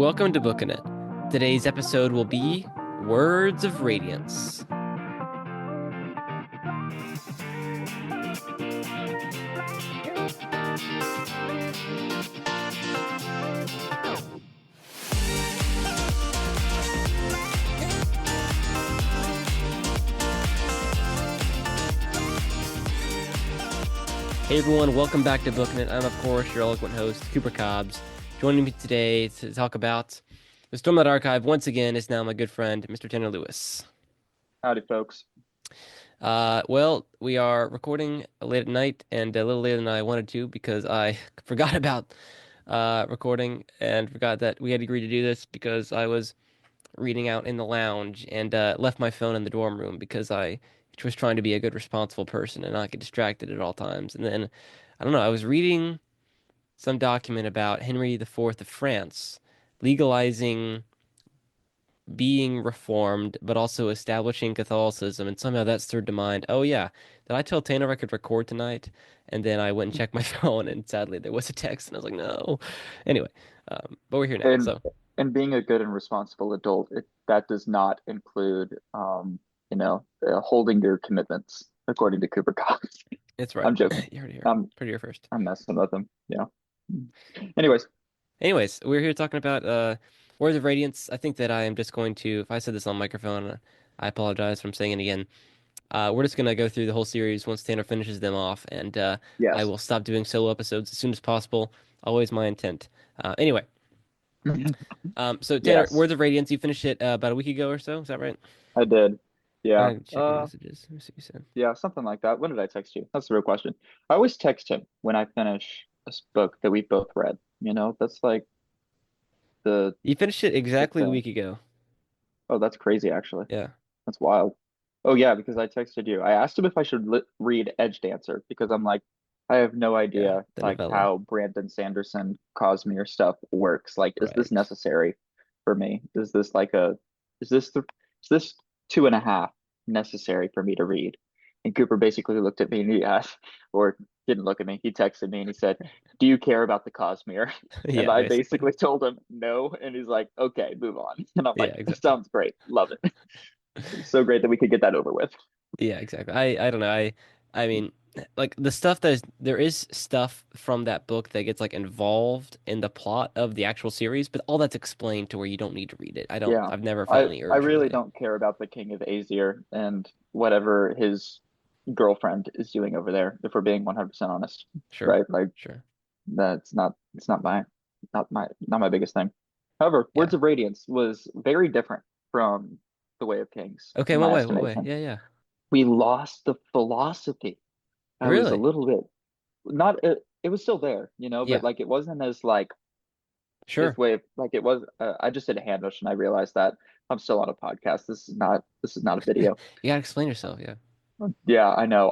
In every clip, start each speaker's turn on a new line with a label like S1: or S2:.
S1: Welcome to Booking It. Today's episode will be Words of Radiance. Hey everyone, welcome back to Booking It. I'm of course your eloquent host, Cooper Cobbs. Joining me today to talk about the Stormlight Archive once again is now my good friend, Mr. Tanner Lewis.
S2: Howdy, folks.
S1: Well, we are recording late at night and a little later than I wanted to because I forgot about recording and forgot that we had agreed to do this because I was reading out in the lounge and left my phone in the dorm room because I was trying to be a good, responsible person and not get distracted at all times. And then, I don't know, I was reading some document about Henry IV of France legalizing being reformed, but also establishing Catholicism, and somehow that stirred to mind. Oh yeah, did I tell Tanner I could record tonight? And then I went and checked my phone, and sadly there was a text, and I was like, no. Anyway, but we're here now,
S2: And
S1: so
S2: being a good and responsible adult, that does not include, holding your commitments, according to Cooper Cox.
S1: it's right.
S2: I'm joking.
S1: You heard it here.
S2: I'm
S1: Pretty here first.
S2: I'm messing with them. Yeah. Anyways,
S1: Anyways, we're here talking about Words of Radiance. I think that I am just going to, if I said this on microphone, I apologize from saying it again. We're just gonna go through the whole series once Tanner finishes them off, and I
S2: yes.
S1: will stop doing solo episodes as soon as possible. Always my intent. Anyway, so Tanner,
S2: Yes,
S1: Words of Radiance, you finished it about a week ago or so. Is that right?
S2: I did. Yeah.
S1: Check my messages. Let me see what you said.
S2: Yeah, something like that. When did I text you? That's the real question. I always text him when I finish this book that we both read. That's like the
S1: You finished it
S2: the
S1: exactly a
S2: thing.
S1: week ago.
S2: Oh, that's crazy, actually.
S1: Yeah,
S2: That's wild. Oh yeah, because I texted you. I asked him if I should read Edge Dancer because I'm like, I have no
S1: yeah,
S2: idea
S1: the
S2: like
S1: novella.
S2: how Brandon Sanderson Cosmere stuff works. Like, is this
S1: Right.
S2: necessary for me? Is this the, is this two and a half necessary for me to read? And Cooper basically looked at me and he asked, or didn't look at me. He texted me and he said, "Do you care about the Cosmere?" And
S1: Yeah,
S2: I
S1: basically.
S2: basically told him no, and he's like, "Okay, move on." And I'm
S1: Yeah,
S2: like, "This
S1: exactly.
S2: sounds great. Love it." It's so great that we could get that over with.
S1: Yeah, exactly. I don't know. I mean, like the stuff there is stuff from that book that gets like involved in the plot of the actual series, but all that's explained to where you don't need to read it.
S2: Yeah.
S1: I've never felt
S2: I
S1: any
S2: I
S1: urge
S2: really
S1: really.
S2: don't care about the King of Aesir and whatever his girlfriend is doing over there, if we're being 100% honest.
S1: Sure.
S2: Right? Like
S1: Sure.
S2: that's not it's not my biggest thing. However,
S1: Yeah.
S2: Words of Radiance was very different from The Way of Kings,
S1: Okay,
S2: in my
S1: what way? What way?
S2: estimation.
S1: Yeah, yeah.
S2: We lost the philosophy. I was a
S1: Really?
S2: little bit not it was still there, but
S1: Yeah.
S2: like it wasn't as like his
S1: Sure.
S2: way of like it was I just did a hand motion. I realized that I'm still on a podcast. This is not a video.
S1: You gotta explain yourself, yeah.
S2: Yeah, I know.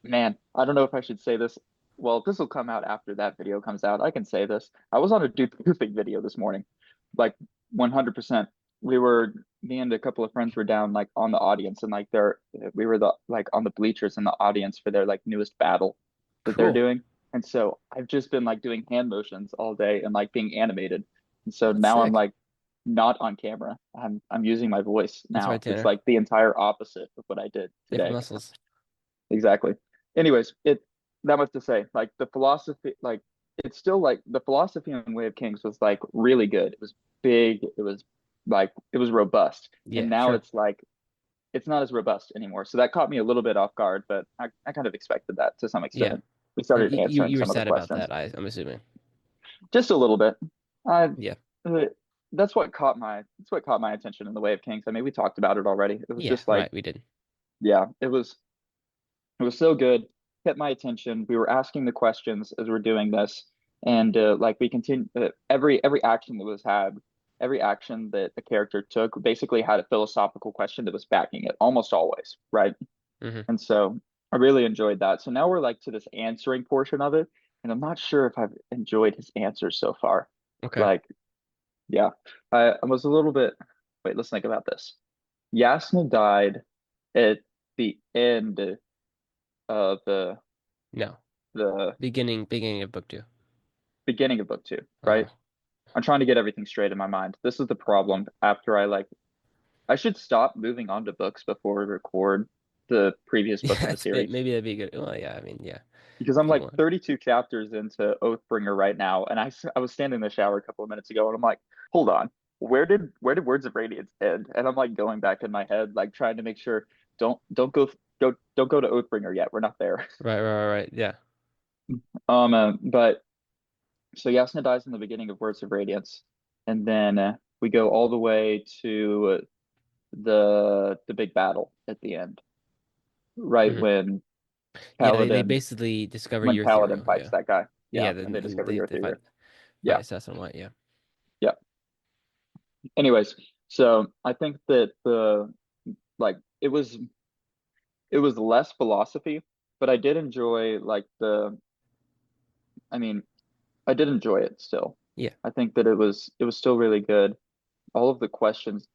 S2: Man, I don't know if I should say this. Well, this will come out after that video comes out. I can say this. I was on a dupe goofing video this morning. Like 100%. Me and a couple of friends were down like on the audience and like we were the like on the bleachers in the audience for their like newest battle that they're
S1: Cool.
S2: doing. And so I've just been like doing hand motions all day and like being animated. And so
S1: That's
S2: now I'm
S1: sick.
S2: like not on camera. I'm using my voice
S1: That's right,
S2: now. It's
S1: Tanner.
S2: like the entire opposite of what I did
S1: Different
S2: today.
S1: muscles.
S2: Exactly. Anyways, that much to say, like the philosophy, like it's still like the philosophy on Way of Kings was like really good. It was big. It was robust. And
S1: Yeah,
S2: now
S1: sure.
S2: it's like it's not as robust anymore. So that caught me a little bit off guard, but I kind of expected that to some
S1: Yeah.
S2: extent. We
S1: And
S2: started
S1: you
S2: answering
S1: you were
S2: some of the
S1: sad about
S2: questions
S1: that, I'm assuming.
S2: just a little bit. I
S1: Yeah.
S2: uh, that's what caught my attention in the Way of Kings. I mean, we talked about it already. It was
S1: Yeah,
S2: just like,
S1: right, we did.
S2: yeah, it was so good, kept my attention. We were asking the questions as we're doing this, and like we continue every action that was had, every action that the character took basically had a philosophical question that was backing it, almost always, right?
S1: Hmm.
S2: And so I really enjoyed that. So now we're like to this answering portion of it, and I'm not sure if I've enjoyed his answers so far.
S1: Okay.
S2: Like, yeah, I was a little bit. Wait, let's think about this. Yasna died at the end of
S1: No.
S2: the
S1: Beginning of book two.
S2: beginning of book two,
S1: Uh-huh.
S2: right? I'm trying to get everything straight in my mind. This is the problem. After I should stop moving on to books before we record the previous book
S1: Yeah,
S2: in the series
S1: maybe that'd be good. Well, yeah, I mean, yeah,
S2: because I'm
S1: if you
S2: like
S1: want.
S2: 32 chapters into Oathbringer right now, and I was standing in the shower a couple of minutes ago, and I'm like, hold on, where did Words of Radiance end? And I'm like going back in my head, like trying to make sure don't don't go to Oathbringer yet. We're not there.
S1: Right. Yeah.
S2: But so Yasna dies in the beginning of Words of Radiance, and then we go all the way to the big battle at the end, right
S1: Hmm. Yeah, they
S2: Paladin
S1: basically discover
S2: when
S1: your
S2: Paladin
S1: theory.
S2: fights
S1: Yeah.
S2: that guy. Yeah,
S1: Yeah,
S2: and they
S1: then
S2: discover your
S1: they
S2: theory.
S1: fight
S2: Yeah,
S1: Assassin White. Yeah.
S2: yeah. Anyways, so I think that the like it was less philosophy, but I did enjoy I mean, I did enjoy it still.
S1: Yeah.
S2: I think that it was still really good. All of the questions,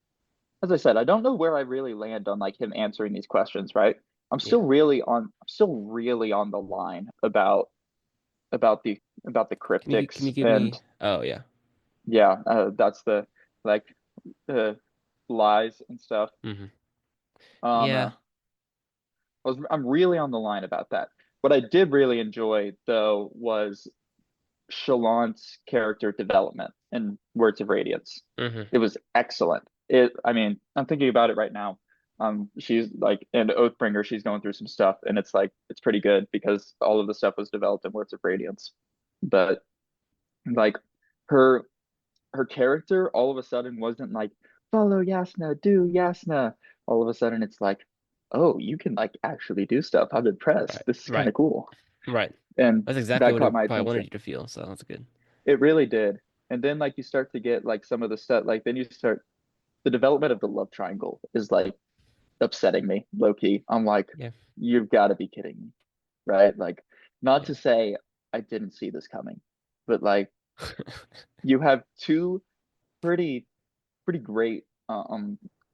S2: as I said, I don't know where I really land on like him answering these questions, right?
S1: Yeah.
S2: I'm still really on the line about the
S1: Can you
S2: cryptics
S1: give
S2: and
S1: me? Oh yeah.
S2: yeah, that's the like the lies and stuff.
S1: Hmm.
S2: Um,
S1: Yeah.
S2: I'm really on the line about that. What I did really enjoy though was Shalant's character development in Words of Radiance.
S1: Hmm.
S2: It was excellent. I mean, I'm thinking about it right now. She's like in Oathbringer, she's going through some stuff, and it's like it's pretty good because all of the stuff was developed in Words of Radiance. But like her her character all of a sudden wasn't like follow Yasna, do Yasna. All of a sudden it's like, oh, you can like actually do stuff. I'm impressed.
S1: Right.
S2: This is kind
S1: Right.
S2: of cool.
S1: Right.
S2: And
S1: That's exactly
S2: that
S1: what
S2: caught
S1: it
S2: my
S1: probably wanted
S2: attention.
S1: you to feel. So that's good.
S2: It really did. And then like you start to get like some of the stuff, like then you start the development of the love triangle is like upsetting me, low key. I'm like,
S1: Yeah.
S2: you've got to be kidding me, right? Like, not
S1: Yeah.
S2: to say I didn't see this coming, but like you have two pretty pretty great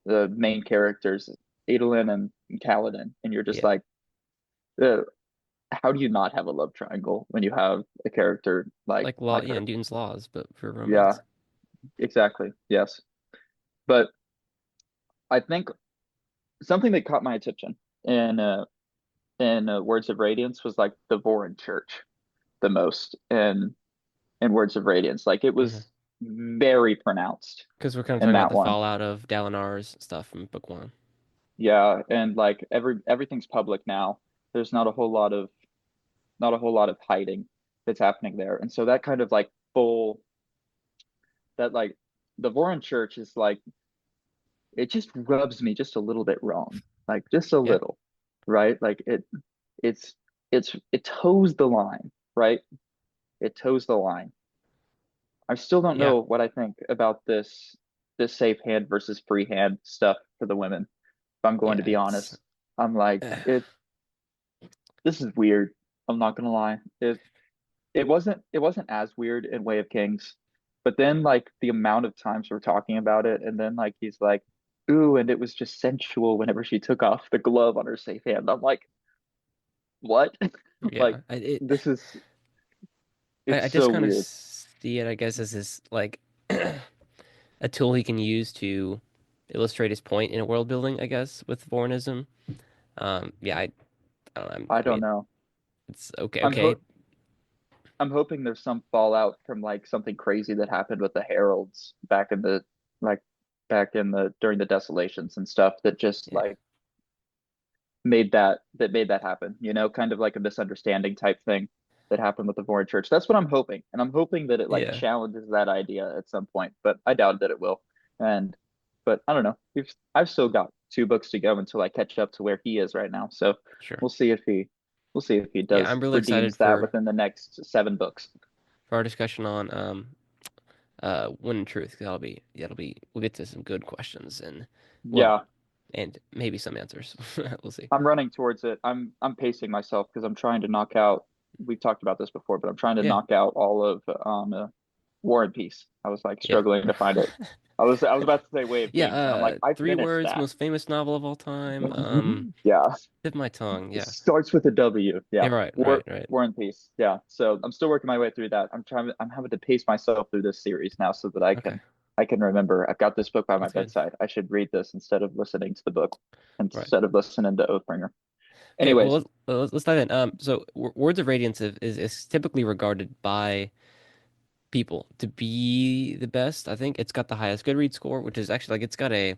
S2: the main characters, Adolin and Kaladin, and you're just
S1: Yeah.
S2: like, uh, how do you not have a love triangle when you have a character
S1: Like law.
S2: like
S1: Yeah,
S2: her?
S1: Newton's laws, but for
S2: Yeah,
S1: romance.
S2: exactly. Yes. But I think something that caught my attention in Words of Radiance was like the Voron Church the most in Words of Radiance. Like it
S1: Hmm.
S2: was very pronounced
S1: Because we're kind of
S2: in
S1: talking about
S2: that
S1: the
S2: one.
S1: fallout of Dalinar's stuff from book one.
S2: Yeah, and like everything's public now. There's not a whole lot of hiding that's happening there. And so that kind of like full that like the Voron Church is like it just rubs me just a little bit wrong. Like just a
S1: Yeah.
S2: little, right? Like it's it toes the line, right? It toes the line. I still don't
S1: Yeah.
S2: know what I think about this safe hand versus free hand stuff for the women. If I'm going to
S1: Yeah.
S2: be
S1: It's.
S2: honest, I'm like this is weird. I'm not gonna lie. It wasn't as weird in Way of Kings, but then like the amount of times we're talking about it, and then like he's like, ooh, and it was just sensual whenever she took off the glove on her safe hand. I'm like, what? Like
S1: Yeah.
S2: this is it's
S1: I just
S2: so
S1: kind of
S2: weird.
S1: see it, I guess, as this like a tool he can use to illustrate his point in a world building, I guess, with Vorinism. Yeah, I don't know.
S2: I
S1: I
S2: don't
S1: mean,
S2: know.
S1: it's okay.
S2: I'm
S1: Okay.
S2: ho I'm hoping there's some fallout from like something crazy that happened with the Heralds like back in the during the desolations and stuff that just
S1: Yeah.
S2: like made that happen, you know, kind of like a misunderstanding type thing that happened with the Void Church. That's what I'm hoping. And I'm hoping that it like
S1: Yeah.
S2: challenges that idea at some point, but I doubt that it will. And but I don't know. I've still got two books to go until I catch up to where he is right now. So
S1: Sure.
S2: we'll see if he
S1: Yeah,
S2: does
S1: I'm really excited
S2: redeems that within the next 7 books.
S1: for our discussion on When in Truth. 'Cause that'll be we'll get to some good questions and well
S2: Yeah,
S1: and maybe some answers. We'll see.
S2: I'm running towards it. I'm pacing myself because I'm trying to knock out. We've talked about this before, but I'm trying to
S1: Yeah.
S2: knock out all of War and Peace. I was like
S1: Yeah.
S2: struggling to find it. I was about to say Way of
S1: Yeah,
S2: Kings, and I'm like, I
S1: three
S2: finished
S1: words,
S2: that.
S1: most famous novel of all time.
S2: Yeah,
S1: Tip of my tongue.
S2: it
S1: Yeah.
S2: starts with a W.
S1: Yeah,
S2: Yeah,
S1: right, right, right.
S2: War and Peace. Yeah, so I'm still working my way through that. I'm having to pace myself through this series now so that
S1: Okay,
S2: I can remember. I've got this book by my
S1: that's good.
S2: bedside. I should read this instead of listening to the book,
S1: Right.
S2: instead of listening to Oathbringer.
S1: Okay, well,
S2: Anyways,
S1: let's dive in. So, Words of Radiance is typically regarded by people to be the best. I think it's got the highest Goodreads score, which is actually like it's got a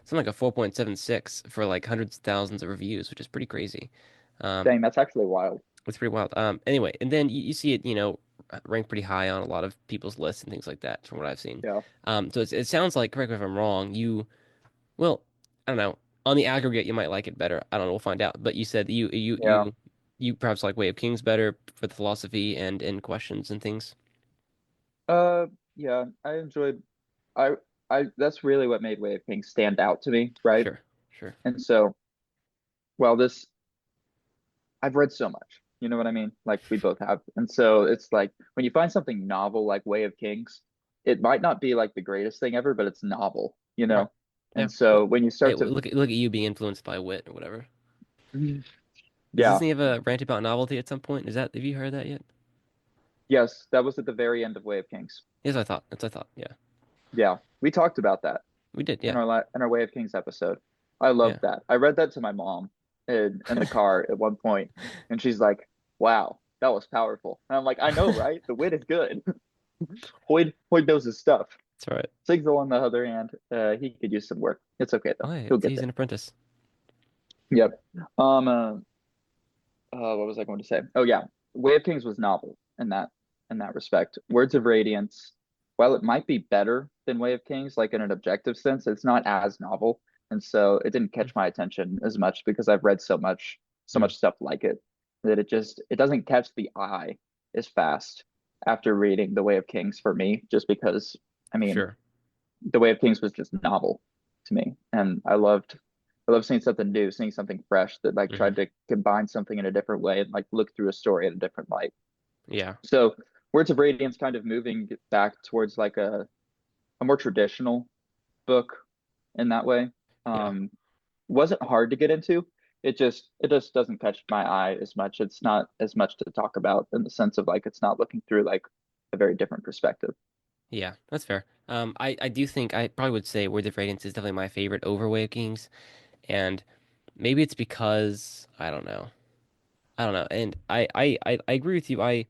S1: something like a 4.76 for like hundreds of thousands of reviews, which is pretty crazy. Um,
S2: dang, that's actually wild.
S1: it's pretty wild. Anyway, and then you see it, ranked pretty high on a lot of people's lists and things like that, from what I've seen.
S2: Yeah,
S1: So it sounds like, correct me if I'm wrong, well, I don't know. On the aggregate, you might like it better. I don't know. We'll find out. But you said that
S2: yeah.
S1: you perhaps like Way of Kings better for the philosophy and questions and things.
S2: Uh, yeah, I enjoyed. I that's really what made Way of Kings stand out to me, right?
S1: Sure, sure.
S2: And so, well, this I've read so much. You know what I mean? Like we both have. And so it's like when you find something novel like Way of Kings, it might not be like the greatest thing ever, but it's novel, you
S1: Right.
S2: know?
S1: Yeah.
S2: And so when you
S1: Hey,
S2: start to,
S1: look at you being influenced by wit or whatever.
S2: yeah,
S1: Doesn't he have a rant about novelty at some point? Is that have you heard that yet?
S2: yes, that was at the very end of Way of Kings.
S1: Yes, I thought. That's what I thought. Yeah,
S2: Yeah, we talked about that
S1: we did.
S2: in
S1: Yeah,
S2: in our Way of Kings episode. I loved
S1: yeah.
S2: that. I read that to my mom in the car at one point, and she's like, "Wow, that was powerful." And I'm like, "I know, right? The wit is good." Hoyd knows his stuff.
S1: That's right.
S2: Sigzel, on the other hand, he could use some work. It's okay
S1: Oh,
S2: though.
S1: yeah,
S2: He'll get
S1: he's
S2: there.
S1: an apprentice.
S2: Yep. Um. What was I going to say? Oh yeah, Way of Kings was novel in that respect. Words of Radiance, while it might be better than Way of Kings, like in an objective sense, it's not as novel, and so it didn't catch my attention as much because I've read so
S1: Mm,
S2: much stuff like it that it doesn't catch the eye as fast after reading The Way of Kings for me, just because I mean
S1: sure.
S2: The Way of Kings was just novel to me, and I loved seeing something new, seeing something fresh that like
S1: Hmm.
S2: tried to combine something in a different way and like look through a story in a different light.
S1: Yeah,
S2: So Words of Radiance kind of moving back towards like a more traditional book in that way.
S1: yeah,
S2: Um, wasn't hard to get into. It just doesn't catch my eye as much. It's not as much to talk about in the sense of like it's not looking through like a very different perspective.
S1: yeah. That's fair. I do think I probably would say Words of Radiance is definitely my favorite over Way of Kings, and maybe it's because I don't know. I don't know. And I agree with you. I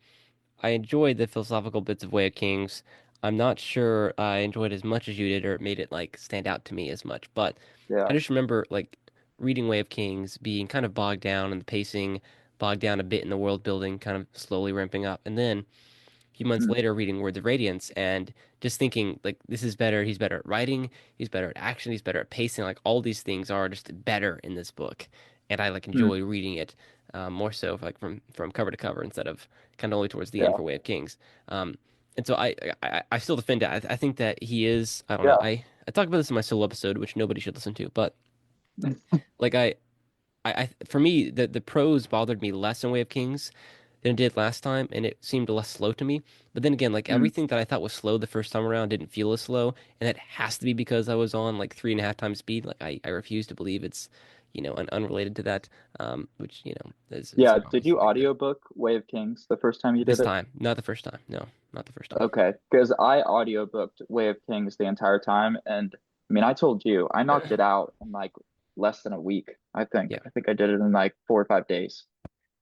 S1: enjoyed the philosophical bits of Way of Kings. I'm not sure I enjoyed as much as you did, or it made it like stand out to me as much. But I
S2: Yeah.
S1: just remember like reading Way of Kings, being kind of bogged down in the pacing, bogged down a bit in the world building, kind of slowly ramping up, and then few months
S2: Mm,
S1: later reading Words of Radiance and just thinking like this is better. He's better at writing, he's better at action, he's better at pacing. Like all these things are just better in this book, and I like
S2: mm,
S1: enjoy reading it more so like from cover to cover instead of kind of only towards the end
S2: yeah.
S1: for Way of Kings. Um, and so I still defend it. I think that he is. I don't know.
S2: Yeah.
S1: I talked about this in my solo episode, which nobody should listen to, but like for me the prose bothered me less in Way of Kings than it did last time, and it seemed less slow to me. But then again, like
S2: Mm,
S1: everything that I thought was slow the first time around didn't feel as slow, and that has to be because I was on like 3.5 times speed. Like I refuse to believe it's, unrelated to that, which is
S2: yeah. Did you
S1: obviously good.
S2: audiobook Way of Kings the first time you did
S1: This
S2: it?
S1: time, not the first time. No, not the first time.
S2: Okay, because I audiobooked Way of Kings the entire time, and I mean, I told you I knocked it out in like less than a week. I think.
S1: Yeah,
S2: I think I did it in like 4 or 5 days.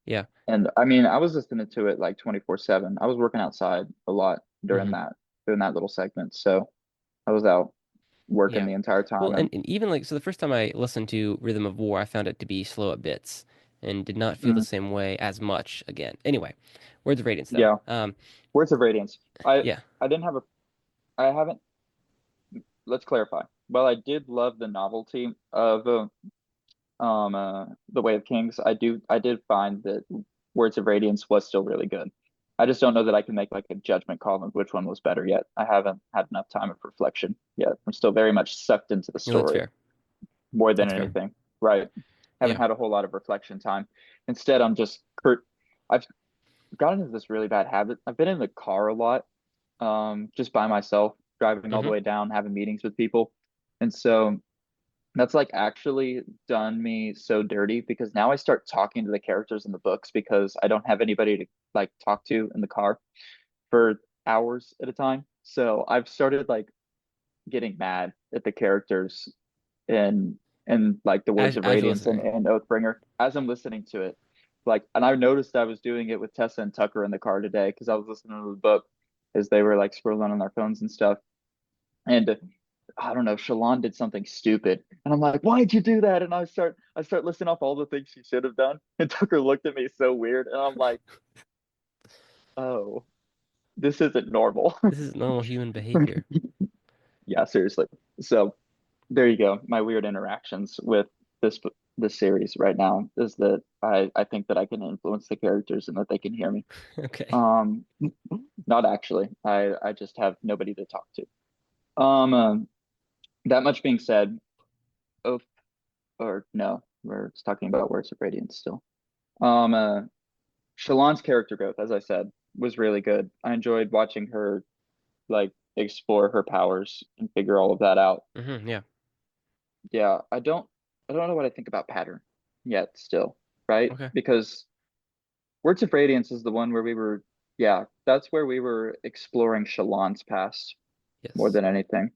S1: yeah.
S2: And I mean, I was listening to it like 24/7. I was working outside a lot
S1: Hmm.
S2: during that little segment. So I was out working
S1: Yeah.
S2: the entire
S1: Well,
S2: time.
S1: and even like so, the first time I listened to Rhythm of War, I found it to be slow at bits and did not feel the
S2: Mm,
S1: same way as much again. Anyway, Words of Radiance though.
S2: yeah, Words of Radiance.
S1: Yeah,
S2: I didn't have a I haven't. Let's clarify. While I did love the novelty of The Way of Kings, I did find that Words of Radiance was still really good. I just don't know that I can make like a judgment call on which one was better yet. I haven't had enough time of reflection yet. I'm still very much sucked into the
S1: no, that's
S2: story
S1: fair.
S2: more than
S1: That's fair.
S2: anything. Right. Haven't
S1: Yeah.
S2: had a whole lot of reflection time. Instead, I'm just I've gotten into this really bad habit. I've been in the car a lot, just by myself. driving all the
S1: Hmm.
S2: way down, having meetings with people. And so that's like actually done me so dirty because now I start talking to the characters in the books because I don't have anybody to like talk to in the car for hours at a time. So I've started like getting mad at the characters in like the words of
S1: As you're
S2: Radiance
S1: listening.
S2: and Oathbringer as I'm listening to it. Like, and I noticed I was doing it with Tessa and Tucker in the car today because I was listening to the book as they were like scrolling on their phones and stuff. And I don't know, Shalon did something stupid, and I'm like, "Why'd you do that?" And I start listing off all the things she should have done, and Tucker looked at me so weird, and I'm like, "Oh, this isn't normal."
S1: This is normal human behavior.
S2: Yeah, seriously. So there you go. My weird interactions with this this series right now is that I think that I can influence the characters and that they can hear me.
S1: Okay.
S2: Um, Not actually. I just have nobody to talk to. That much being said, oh, or no, we're talking about Words of Radiance still. Um, uh, Shalon's character growth, as I said, was really good. I enjoyed watching her like explore her powers and figure all of that out.
S1: Yeah.
S2: Yeah, I don't know what I think about pattern yet still, right?
S1: Okay.
S2: Because Words of Radiance is the one where yeah, that's where we were exploring Shalon's past more
S1: Yes.
S2: than anything,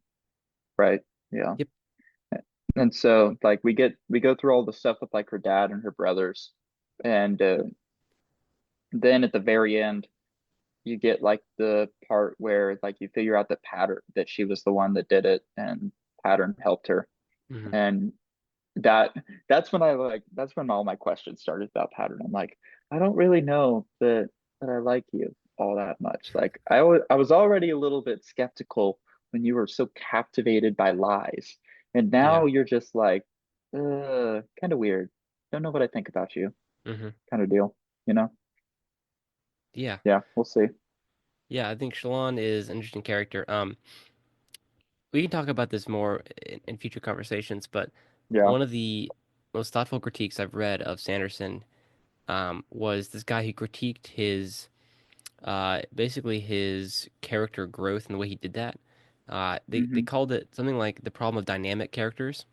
S2: right? Yeah.
S1: Yep.
S2: And so like we go through all the stuff with like her dad and her brothers, and then at the very end you get like the part where like you figure out that pattern that she was the one that did it and pattern helped her.
S1: Hmm.
S2: And that that's when all my questions started about pattern. I'm like, I don't really know that I like you all that much. Like I was already a little bit skeptical when you were so captivated by lies. And
S1: Yeah.
S2: now you're just like, kind of weird. Don't know what I think about you,
S1: Hmm.
S2: kind of deal, you know?
S1: Yeah.
S2: Yeah, we'll see.
S1: Yeah. I think Shalon is an interesting character. We can talk about this more in future conversations, but
S2: Yeah.
S1: one of the most thoughtful critiques I've read of Sanderson was this guy who critiqued his basically his character growth and the way he did that. They
S2: Hmm.
S1: called it something like the problem of dynamic characters,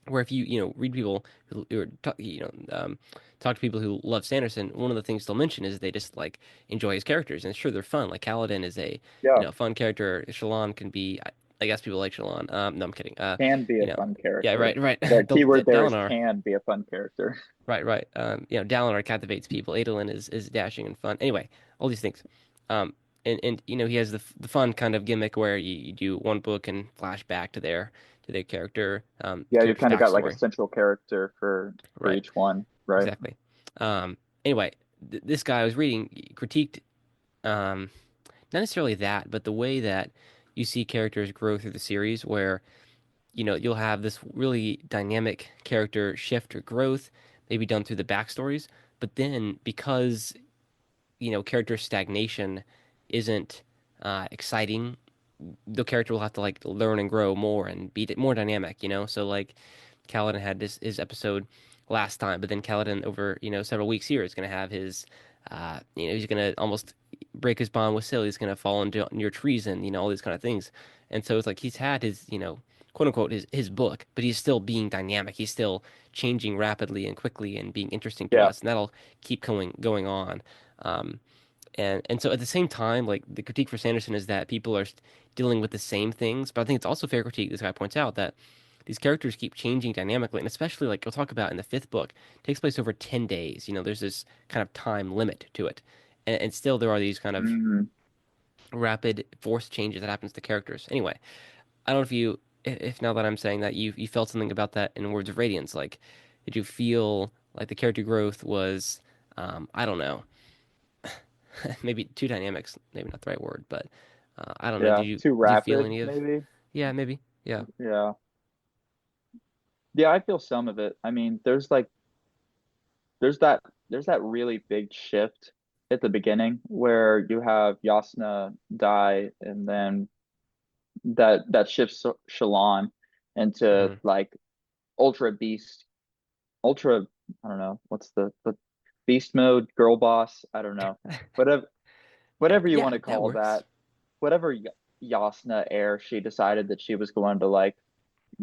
S1: where if you read people who or talk to people who love Sanderson, one of the things they'll mention is they just like enjoy his characters, and sure they're fun. Like Kaladin is a
S2: Yeah.
S1: fun character. Shallan can be, I guess people like Shallan. No, I'm kidding.
S2: Can be a
S1: You know,
S2: fun
S1: yeah,
S2: character.
S1: right.
S2: The keyword there is
S1: Dalinar,
S2: can be a fun character.
S1: right. Dalinar captivates people. Adolin is dashing and fun. Anyway, all these things. Um, and he has the fun kind of gimmick where you do one book and flash back to their
S2: Yeah, you
S1: character's
S2: kind of got like a
S1: backstory.
S2: central character for
S1: Right.
S2: each one, right?
S1: Exactly. Anyway, this guy I was reading critiqued not necessarily that, but the way that you see characters grow through the series, where you'll have this really dynamic character shift or growth, maybe done through the backstories, but then because character stagnation isn't exciting, the character will have to like learn and grow more and be more dynamic. So like Kaladin had his episode last time, but then Kaladin over several weeks here is going to have his he's going to almost break his bond with Syl. He's going to fall into near treason, all these kind of things. And so it's like he's had his quote unquote his book, but he's still being dynamic. He's still changing rapidly and quickly and being interesting to
S2: Yeah.
S1: us, and that'll keep going on. Um, and so at the same time, like the critique for Sanderson is that people are dealing with the same things, but I think it's also fair critique. This guy points out that these characters keep changing dynamically, and especially like we'll talk about in the fifth book, it takes place over 10 days. There's this kind of time limit to it, and still there are these kind of
S2: Hmm.
S1: rapid force changes that happens to characters. Anyway, I don't know if now that I'm saying that you felt something about that in Words of Radiance, like did you feel like the character growth was I don't know, maybe two dynamics, maybe not the right word, but I don't know.
S2: Yeah. Too
S1: Did you feel
S2: rapid,
S1: any of?
S2: maybe.
S1: Yeah, maybe. Yeah.
S2: Yeah. Yeah, I feel some of it. I mean, there's that there's that really big shift at the beginning where you have Yasna die and then that shifts Shallan into
S1: Hmm.
S2: like ultra beast, ultra, I don't know, what's the beast mode, girl boss, I don't know. Whatever you
S1: Yeah,
S2: want to
S1: that
S2: call
S1: works.
S2: that. Whatever Yasna heir she decided that she was going to like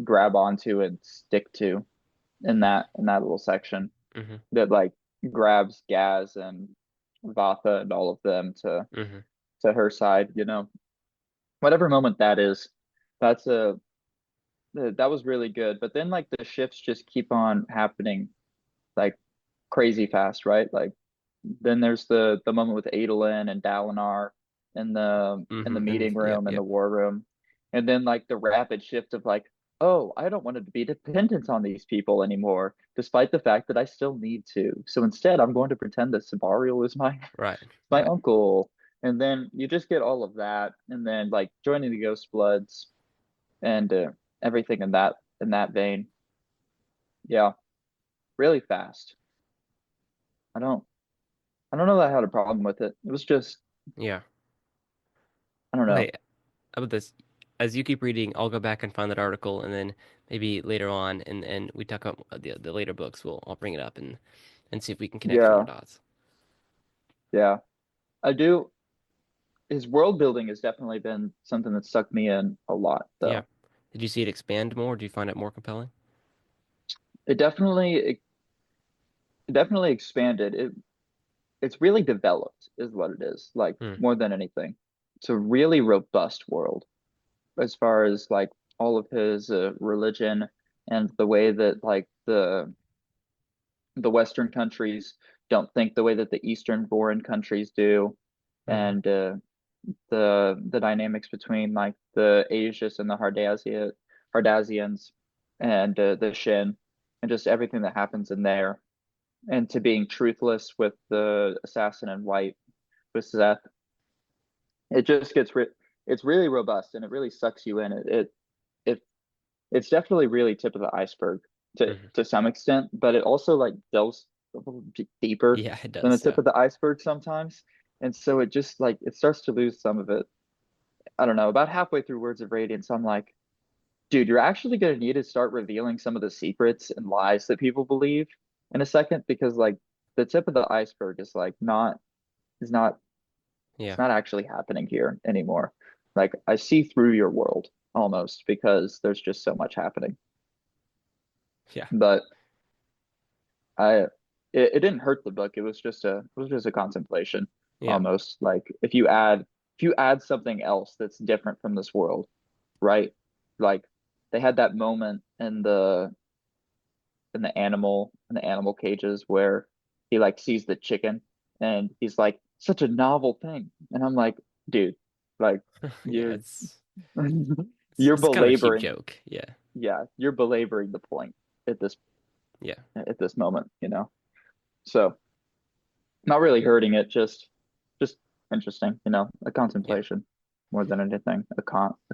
S2: grab onto and stick to in that little section
S1: Hmm.
S2: that like grabs Gaz and Vatha and all of them
S1: Hmm.
S2: to her side, you know. Whatever moment that is, that's a that was really good. But then like the shifts just keep on happening like crazy fast, right? Like then there's the moment with Adolin and Dalinar in the
S1: And
S2: meeting
S1: yep,
S2: room in the
S1: yep,
S2: war room. And then like the rapid shift of like, oh, I don't want to be dependent on these people anymore, despite the fact that I still need to. So instead, I'm going to pretend that Sabarial is my
S1: right,
S2: my
S1: right.
S2: uncle. And then you just get all of that, and then like joining the Ghost Bloods and everything in that vein. Yeah, really fast. I don't I don't know that I had a problem with it. It was just
S1: Yeah.
S2: I don't
S1: Well,
S2: know.
S1: hey, how about this? As you keep reading, I'll go back and find that article, and then maybe later on, and we talk about the later books. I'll bring it up and see if we can connect some more
S2: Yeah,
S1: dots.
S2: yeah. I do. His world building has definitely been something that sucked me in a lot,
S1: Yeah.
S2: though.
S1: Did you see it expand more? Do you find it more compelling?
S2: It definitely it definitely expanded. It's really developed, is what it is. Like
S1: Hmm.
S2: more than anything, it's a really robust world as far as like all of his religion and the way that like the Western countries don't think the way that the Eastern foreign countries do,
S1: Hmm.
S2: and the dynamics between like the Asians and the Hardazians and the Shin and just everything that happens in there and to being truthless with the assassin and white with Seth. It just it's really robust and it really sucks you in. It it's definitely really tip of the iceberg
S1: Hmm.
S2: to some extent, but it also like delves a little bit deeper
S1: Yeah, it
S2: than the
S1: does.
S2: tip
S1: Yeah.
S2: of the iceberg sometimes. And so it just like it starts to lose some of it. I don't know, about halfway through Words of Radiance, I'm like, dude, you're actually going to need to start revealing some of the secrets and lies that people believe in a second because like the tip of the iceberg is like not is not it's
S1: Yeah.
S2: not actually happening here anymore. Like I see through your world almost because there's just so much happening.
S1: Yeah.
S2: But I it didn't hurt the book. It was just a contemplation
S1: Yeah.
S2: almost. Like if you add something else that's different from this world, right? Like they had that moment in the animal cages where he like sees the chicken and he's like such a novel thing. And I'm like, dude, like
S1: Yeah.
S2: you're
S1: It's
S2: you're
S1: it's kind of a cheap
S2: belaboring
S1: joke. Yeah.
S2: yeah, you're belaboring the point at
S1: Yeah.
S2: this moment, you know. So not really hurting it, just interesting, you know, a
S1: Yeah.
S2: contemplation more than anything, a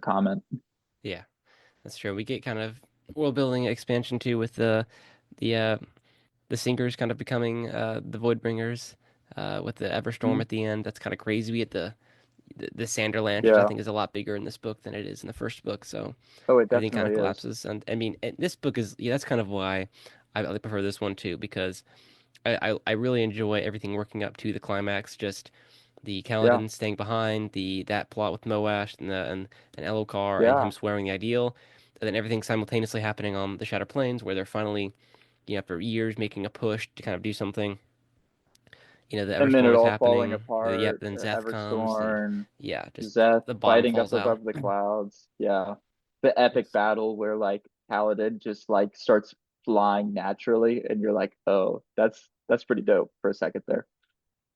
S2: comment.
S1: Yeah. That's true. We get kind of world building expansion too with the Singers kind of becoming the Voidbringers with the Everstorm
S2: Mhm.
S1: at the end. That's kind of crazy. We get the Sanderland, which I
S2: Yeah.
S1: think is a lot bigger in this book than it is in the first book. So
S2: Oh, it
S1: everything kind of
S2: definitely is.
S1: collapses. And I mean, this book is yeah, that's kind of why I prefer this one too because I really enjoy everything working up to the climax. Just the
S2: Yeah.
S1: Kaladin staying behind, the that plot with Moash and Elokar and him
S2: Yeah.
S1: swearing the ideal, and then everything simultaneously happening on the Shattered Plains where they're finally, after years making a push to kind of do something. The
S2: And then
S1: Everstorm
S2: it
S1: is
S2: all falling
S1: happening. Yep,
S2: apart,
S1: then Zeth comes, and
S2: Everstorm,
S1: yeah, just
S2: Zeth
S1: the bottom
S2: fighting up
S1: falls out.
S2: above the clouds. Yeah. The epic
S1: Yes,
S2: battle where like Paladin just like starts flying naturally and you're like, "Oh, that's pretty dope for a second there."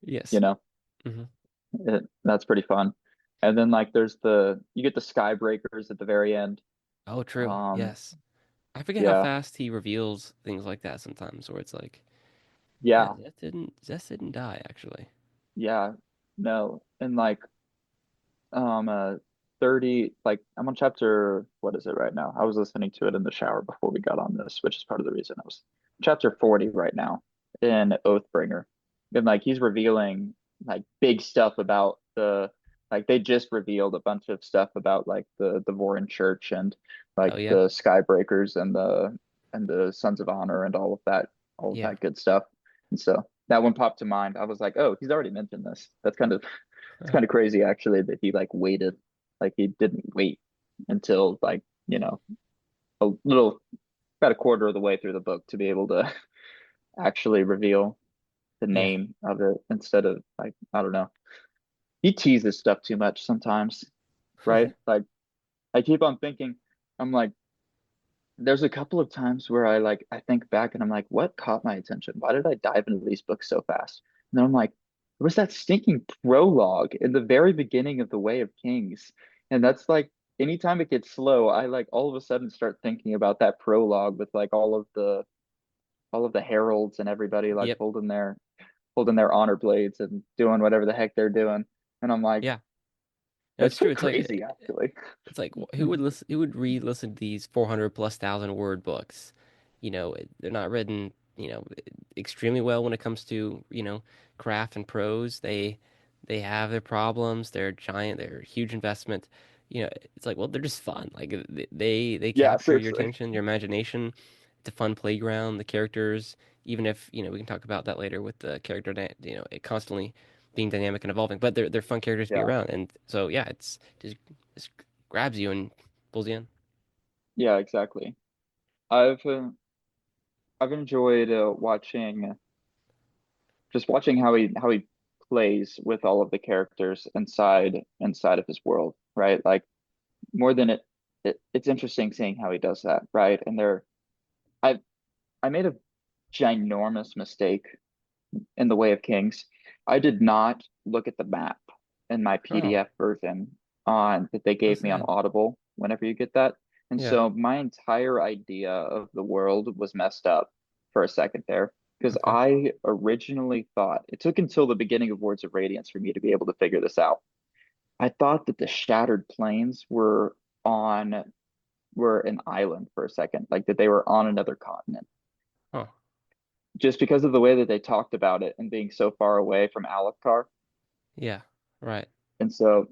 S2: You
S1: yes.
S2: know?
S1: Hmm.
S2: That's pretty fun. And then like there's the you get the sky breakers at the very end.
S1: Oh, true.
S2: Um,
S1: Yes, I forget how
S2: yeah.
S1: fast he reveals things like that sometimes, where it's like, yeah,
S2: Yeah.
S1: Zeth didn't die actually.
S2: Yeah. No. And like 30 like I'm on chapter what is it right now? I was listening to it in the shower before we got on this, which is part of the reason I was chapter 40 right now in Oathbringer. And like he's revealing like big stuff about the like they just revealed a bunch of stuff about like the Vorin Church and like
S1: Oh yeah,
S2: the Skybreakers and the Sons of Honor and all of
S1: yeah.
S2: that good stuff. And so that one popped to mind. I was like, oh, he's already mentioned this. That's kind of it's
S1: Uh,
S2: kind of crazy actually that he like waited Like he didn't wait until like, you know, a little about a quarter of the way through the book to be able to actually reveal the
S1: Yeah.
S2: name of it instead of like, I don't know. He teases stuff too much sometimes, right? Like I keep on thinking, I'm like, there's a couple of times where I think back and I'm like, what caught my attention? Why did I dive into these books so fast? And then I'm like, there was that stinking prologue in the very beginning of The Way of Kings. And that's like anytime it gets slow, I like all of a sudden start thinking about that prologue with like all of the heralds and everybody like
S1: Yep.
S2: holding their honor blades and doing whatever the heck they're doing. And I'm like,
S1: Yeah. No,
S2: that's
S1: it's true.
S2: pretty
S1: It's like
S2: crazy actually.
S1: who would listen? Who would read listen to these 400 plus thousand word books? They're not written, extremely well when it comes to craft and prose. They have their problems. They're giant. They're a huge investment. It's like, well, they're just fun. Like they
S2: Yeah,
S1: capture your
S2: seriously.
S1: attention, your imagination. It's a fun playground. The characters, even if we can talk about that later with the character, it constantly being dynamic and evolving. But they're fun characters to be
S2: Yeah.
S1: around, and so yeah, just grabs you and pulls you in.
S2: Yeah, exactly. I've uh, I've enjoyed watching how he plays with all of the characters inside of his world, right? Like more than it's interesting seeing how he does that, right? And I I made a ginormous mistake in The Way of Kings. I did not look at the map in my
S1: Oh,
S2: PDF version on that they
S1: that's
S2: gave me on
S1: sad.
S2: Audible whenever you get that. And
S1: Yeah.
S2: so my entire idea of the world was messed up for a second there because
S1: Okay.
S2: I originally thought it took until the beginning of Words of Radiance for me to be able to figure this out. I thought that the Shattered Plains on were an island for a second, like that they were on another continent.
S1: Huh.
S2: Just because of the way that they talked about it and being so far away from Alethkar.
S1: Yeah. Right.
S2: And so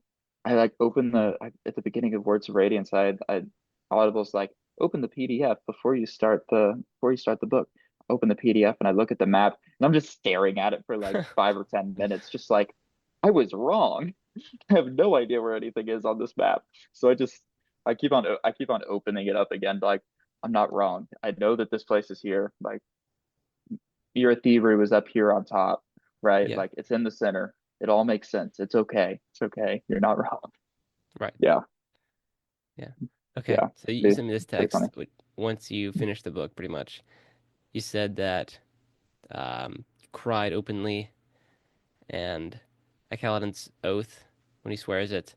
S2: I like opened at the beginning of Words of Radiance, I Audible's like, open the PDF before you start the book. Open the PDF and I look at the map and I'm just staring at it for like 5 or 10 minutes, just like I was wrong. I have no idea where anything is on this map. So I keep on opening it up again, like I'm not wrong. I know that this place is here. Like your thievery was up here on top, right?
S1: Yeah.
S2: Like it's in the center. It all makes sense. It's okay. It's okay. You're not wrong.
S1: Right.
S2: Yeah,
S1: Yeah. Okay.
S2: yeah.
S1: So you
S2: Pretty,
S1: sent me this
S2: pretty funny.
S1: text once you finished the book, pretty much. You said that you cried openly and at Kaladin's oath when he swears it,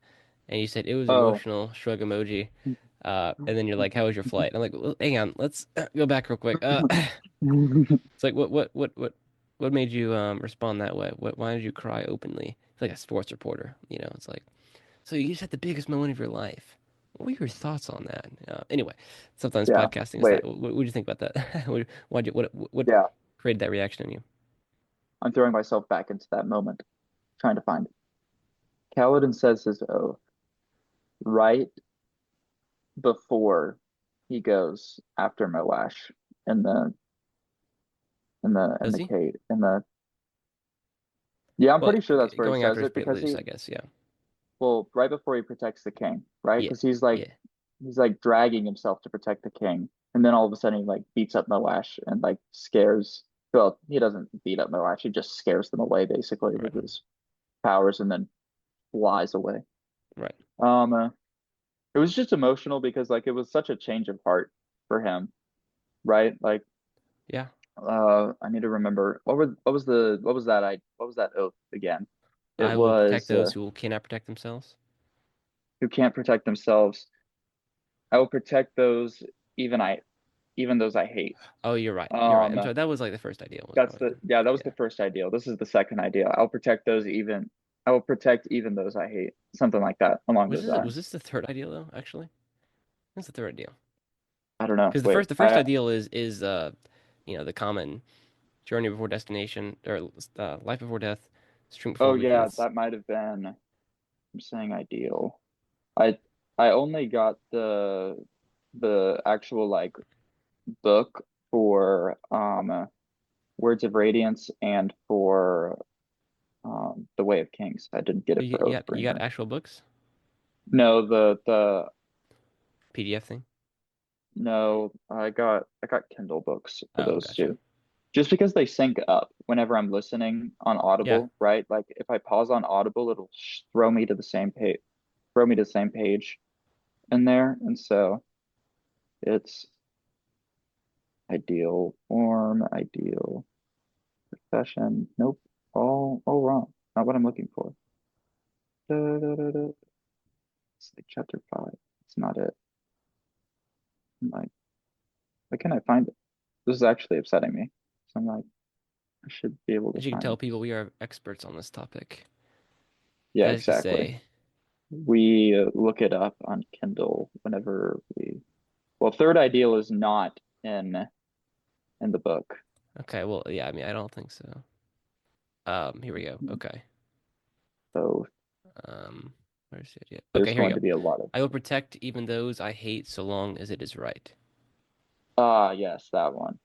S1: and you said it was
S2: Oh.
S1: emotional, shrug emoji. And then you're like, "How was your flight?" I'm like, well, "Hang on, let's go back real quick." It's like, what made you respond that way? Why did you cry openly? It's like a sports reporter, It's like, so you just had the biggest moment of your life. What were your thoughts on that? Anyway, sometimes
S2: Yeah.
S1: podcasting is
S2: Wait.
S1: that. What did you think about that? What
S2: Yeah.
S1: created that reaction in you?
S2: I'm throwing myself back into that moment, trying to find it. Kaladin says his oath right before he goes after Moash in the in
S1: Does
S2: the
S1: he?
S2: cave in the yeah, I'm
S1: Well,
S2: pretty sure that's where he
S1: going after
S2: says
S1: is
S2: it
S1: pretty
S2: because
S1: loose,
S2: he
S1: I guess. Yeah.
S2: well, right before he protects the king, right?
S1: Yeah.
S2: Because
S1: Yeah.
S2: he's like dragging himself to protect the king, and then all of a sudden he like beats up Moash and like scares. Well, he doesn't beat up Moash; he just scares them away basically with
S1: Right.
S2: his powers, and then flies away.
S1: Right.
S2: Um, uh, it was just emotional because like it was such a change of heart for him, right? Like,
S1: Yeah.
S2: I need to remember what was that oath again? It
S1: I will protect
S2: was
S1: those who cannot protect themselves.
S2: who can't protect themselves. I will protect those even I even those I hate.
S1: Oh, you're right. You're right. I'm
S2: Um,
S1: sorry. That was like the first idea, wasn't
S2: that's
S1: it?
S2: the yeah, that was
S1: Yeah.
S2: the first ideal. This is the second ideal. I will protect even those I hate. Something like that, along those
S1: Was
S2: lines.
S1: this the third ideal though? Actually, that's the third ideal.
S2: I don't know.
S1: Because
S2: Wait,
S1: the first ideal is the common journey before destination or life before death, strength
S2: oh
S1: before
S2: yeah,
S1: weakness.
S2: that might have been I'm saying ideal. I I only got the actual like book for Words of Radiance and for The Way of Kings. I didn't get
S1: Oh,
S2: it for Oath
S1: you got
S2: Bringer.
S1: actual books.
S2: No, the
S1: PDF thing?
S2: no, I got Kindle books for
S1: Oh,
S2: those
S1: gotcha.
S2: two. Just because they sync up whenever I'm listening on
S1: Yeah.
S2: Audible, right? Like if I pause on Audible, it'll throw me to the same page, throw me to the same page in there, and so it's ideal form, ideal profession. Nope, all wrong. Not what I'm looking for. Da, da, da, da. It's like chapter five. It's not it. I'm like, why can't I find it? This is actually upsetting me. So I'm like, I should be able to
S1: As you can
S2: find
S1: tell,
S2: it.
S1: people, we are experts on this topic.
S2: Yeah,
S1: That is to
S2: exactly.
S1: say,
S2: We look it up on Kindle whenever we. Well, third ideal is not in the book.
S1: okay, well, yeah, I mean, I don't think so. Here we go. Okay.
S2: So
S1: Where's the idea?
S2: there's
S1: Okay, here we
S2: going
S1: go.
S2: to be a lot of
S1: I will protect even those I hate so long as it is right.
S2: yes, that one.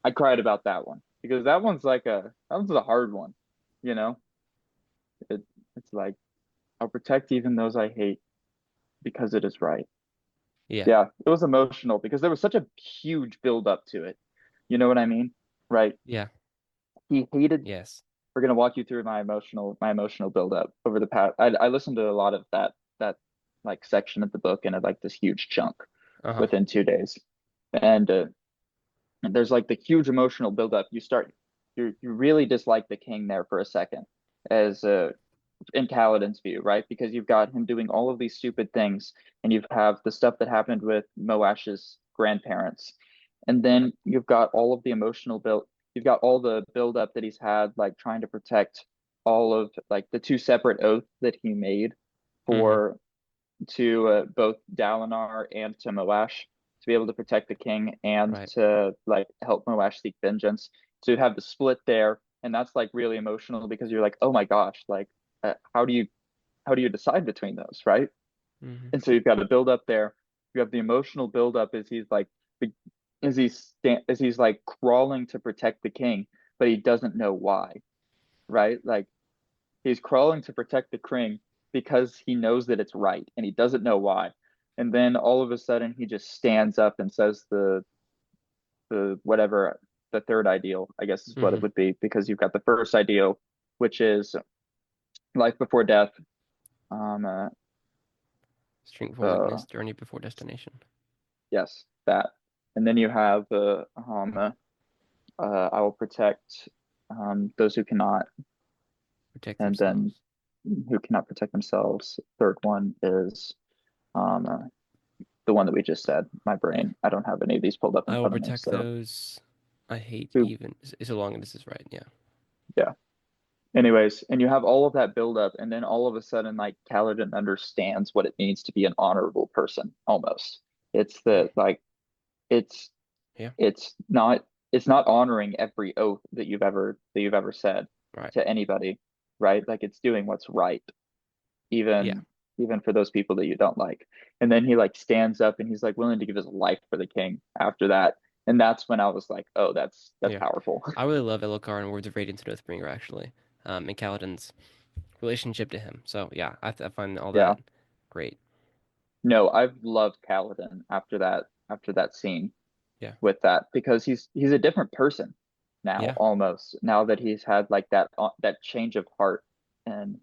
S2: I cried about that one because that one's a hard one. You know, it it's like I'll protect even those I hate because it is right.
S1: Yeah.
S2: Yeah, it was emotional because there was such a huge build up to it. You know what I mean? Right.
S1: Yeah.
S2: He hated
S1: Yes.
S2: We're gonna walk you through my emotional build up over the past. I listened to a lot of that like section of the book in like this huge chunk
S1: Uh-huh.
S2: within 2 days, and there's like the huge emotional build up. You really dislike the king there for a second, as in Kaladin's view, right? Because you've got him doing all of these stupid things, and you have the stuff that happened with Moash's grandparents, and then you've got all of the emotional build. You've got all the build up that he's had, like trying to protect all of like the two separate oaths that he made
S1: Mm-hmm.
S2: for to both Dalinar and to Moash to be able to protect the king and
S1: Right.
S2: to like help Moash seek vengeance. To have the split there, and that's like really emotional because you're like, oh my gosh, like how do you decide between those, right?
S1: Mm-hmm.
S2: And so you've got a build up there. You have the emotional build up as he's like as he's like crawling to protect the king, but he doesn't know why, right? Like he's crawling to protect the king because he knows that it's right and he doesn't know why. And then all of a sudden he just stands up and says the whatever the third ideal, I guess is what it
S1: Mm-hmm.
S2: would be, because you've got the first ideal, which is life before death. Um, uh,
S1: Strength before
S2: uh,
S1: weakness, journey before destination.
S2: yes, that. And then you have I will protect those who cannot,
S1: Protect
S2: and then
S1: themselves.
S2: who cannot protect themselves. Third one is um, uh, the one that we just said. My
S1: Yeah.
S2: brain, I don't have any of these pulled up in
S1: I will
S2: front of me.
S1: protect
S2: So,
S1: those I hate
S2: who,
S1: even so long as this is right. Yeah.
S2: yeah. Anyways, and you have all of that build up, and then all of a sudden, like Kaladin understands what it means to be an honorable person, almost. It's the like it's
S1: Yeah.
S2: it's not honoring every oath that you've ever said
S1: Right.
S2: to anybody, right? Like it's doing what's right,
S1: Yeah.
S2: even even for those people that you don't like. And then he like stands up and he's like willing to give his life for the king after that. And that's when I was like, oh, that's
S1: Yeah.
S2: powerful.
S1: I really love Elokar and Words of Radiance and Oathbringer actually. And Kaladin's relationship to him. So yeah, I find all
S2: Yeah.
S1: that great.
S2: No, I've loved Kaladin after that scene
S1: Yeah.
S2: with that because he's a different person now
S1: Yeah.
S2: almost now that he's had like that change of heart and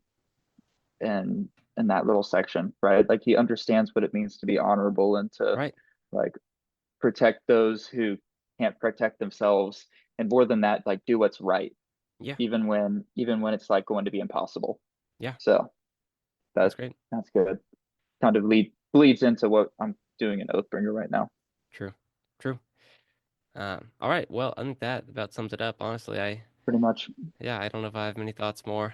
S2: and in that little section, right? Like he understands what it means to be honorable and to
S1: Right.
S2: like protect those who can't protect themselves, and more than that, like do what's right,
S1: Yeah.
S2: even when it's like going to be impossible.
S1: Yeah.
S2: So
S1: That's
S2: that
S1: great.
S2: that's good. Kind of bleeds into what I'm doing in Oathbringer right now.
S1: True. True. All right. Well, I think that about sums it up. Honestly,
S2: Pretty much.
S1: yeah, I don't know if I have many thoughts more.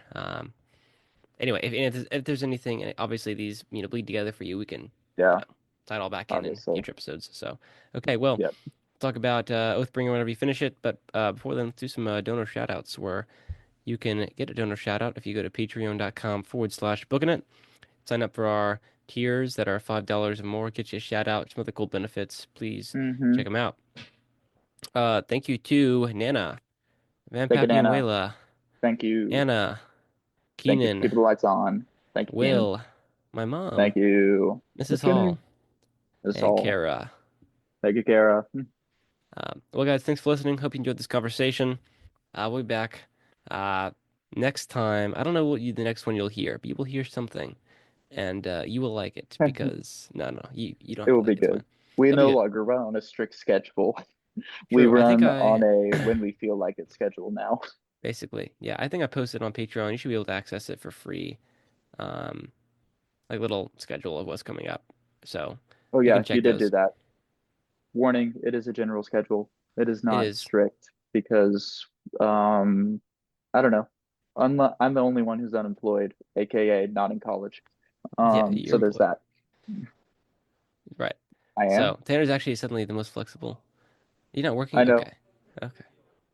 S1: Anyway, if there's anything, and obviously these bleed together for you, we can
S2: Yeah,
S1: tie it all back in
S2: obviously.
S1: future episodes. So, okay, well,
S2: Yep.
S1: talk about Oathbringer whenever you finish it. But before then, let's do some donor shout outs where you can get a donor shout out if you go to patreon.com/booking it. Sign up for our tiers that are $5 or more, get you a shout out, some other cool benefits. Please
S2: Mm-hmm.
S1: check them out. Thank you to Nana, Van
S2: Thank you, Nana.
S1: Papianuela,
S2: Thank you.
S1: Anna,
S2: Thank you for
S1: Keenan,
S2: keeping the lights on. Thank you, Keenan.
S1: Will, My mom,
S2: Thank you.
S1: Mrs.
S2: Miss Kinney.
S1: Hall,
S2: That's
S1: and
S2: all.
S1: Kara.
S2: Thank you, Kara.
S1: Well, guys, thanks for listening. Hope you enjoyed this conversation. We'll be back uh, next time. I don't know the next one you'll hear, but you will hear something, and you will like it because no, you don't
S2: It
S1: have to
S2: will be
S1: like it. It's
S2: good.
S1: fine.
S2: We
S1: It'll be
S2: no
S1: good.
S2: longer run on a strict schedule. We
S1: True. I think
S2: run
S1: I
S2: on a when we feel like it schedule now.
S1: basically, yeah, I think I posted on Patreon. You should be able to access it for free. Um, like little schedule of what's coming up, so
S2: Oh
S1: you
S2: yeah,
S1: can
S2: you
S1: check
S2: did do
S1: those.
S2: that. Warning, it is a general schedule. It is
S1: It
S2: not
S1: is,
S2: strict because um I don't know. I'm the only one who's unemployed, aka not in college.
S1: yeah, you're
S2: So there's
S1: employed,
S2: that.
S1: right?
S2: I am.
S1: So Tanner's actually suddenly the most flexible. You're not
S2: I
S1: working?
S2: know.
S1: Okay. Okay.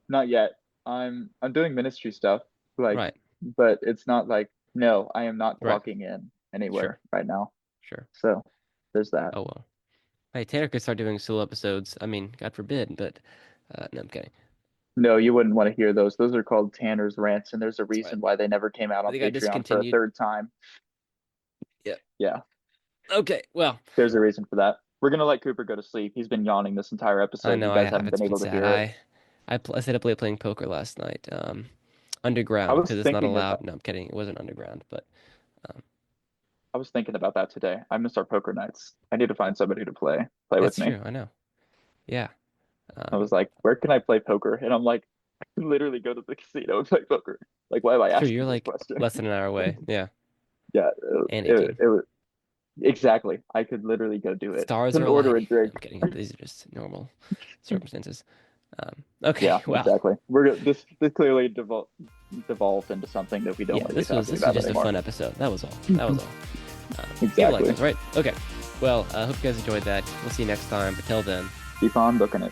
S2: Not yet. I'm doing ministry stuff, like,
S1: Right.
S2: but it's not like no, I am not
S1: Right.
S2: clocking in
S1: Sure.
S2: anywhere right now.
S1: Sure.
S2: So there's that.
S1: Oh well. Hey, Tanner could start doing solo episodes. I mean, God forbid, but no, I'm kidding.
S2: No, you wouldn't want to hear those. Those are called Tanner's rants, and there's a
S1: That's right.
S2: reason why they never came out
S1: But
S2: on
S1: they got
S2: Patreon for a
S1: discontinued.
S2: third time.
S1: Yeah.
S2: Yeah,
S1: Okay. Well,
S2: there's a reason for that. We're gonna let Cooper go to sleep. He's been yawning this entire
S1: I
S2: episode. You
S1: know I
S2: guys
S1: have.
S2: haven't
S1: It's
S2: been
S1: been
S2: able to
S1: sad.
S2: hear it.
S1: I stayed up late playing poker last night.
S2: I
S1: Underground
S2: was
S1: because it's not
S2: thinking
S1: allowed.
S2: about
S1: No, I'm kidding. It wasn't underground, but um,
S2: I was thinking about that today. I'm gonna start poker nights. I need to find somebody to play with
S1: it's
S2: me.
S1: true. I know. Yeah.
S2: I
S1: Um,
S2: was like, where can I play poker? And I'm like, I can literally go to the casino and play poker. Like, why am I
S1: it's true. You're
S2: asking this
S1: like
S2: question?
S1: less than an hour away. Yeah.
S2: Yeah,
S1: And 18.
S2: it was exactly. I could literally go do it.
S1: Stars are
S2: Couldn't order a
S1: aligning. No,
S2: drink.
S1: I'm kidding. These are just normal circumstances. Okay.
S2: Yeah,
S1: Well.
S2: exactly. This clearly devolved into something that we don't
S1: Yeah.
S2: want to be
S1: This was
S2: talking
S1: this was
S2: about
S1: just a
S2: anymore.
S1: fun episode. That was all. That was all. People like
S2: Exactly.
S1: those, right? Okay. Well, I hope you guys enjoyed that. We'll see you next time. But till then.
S2: Keep on booking it.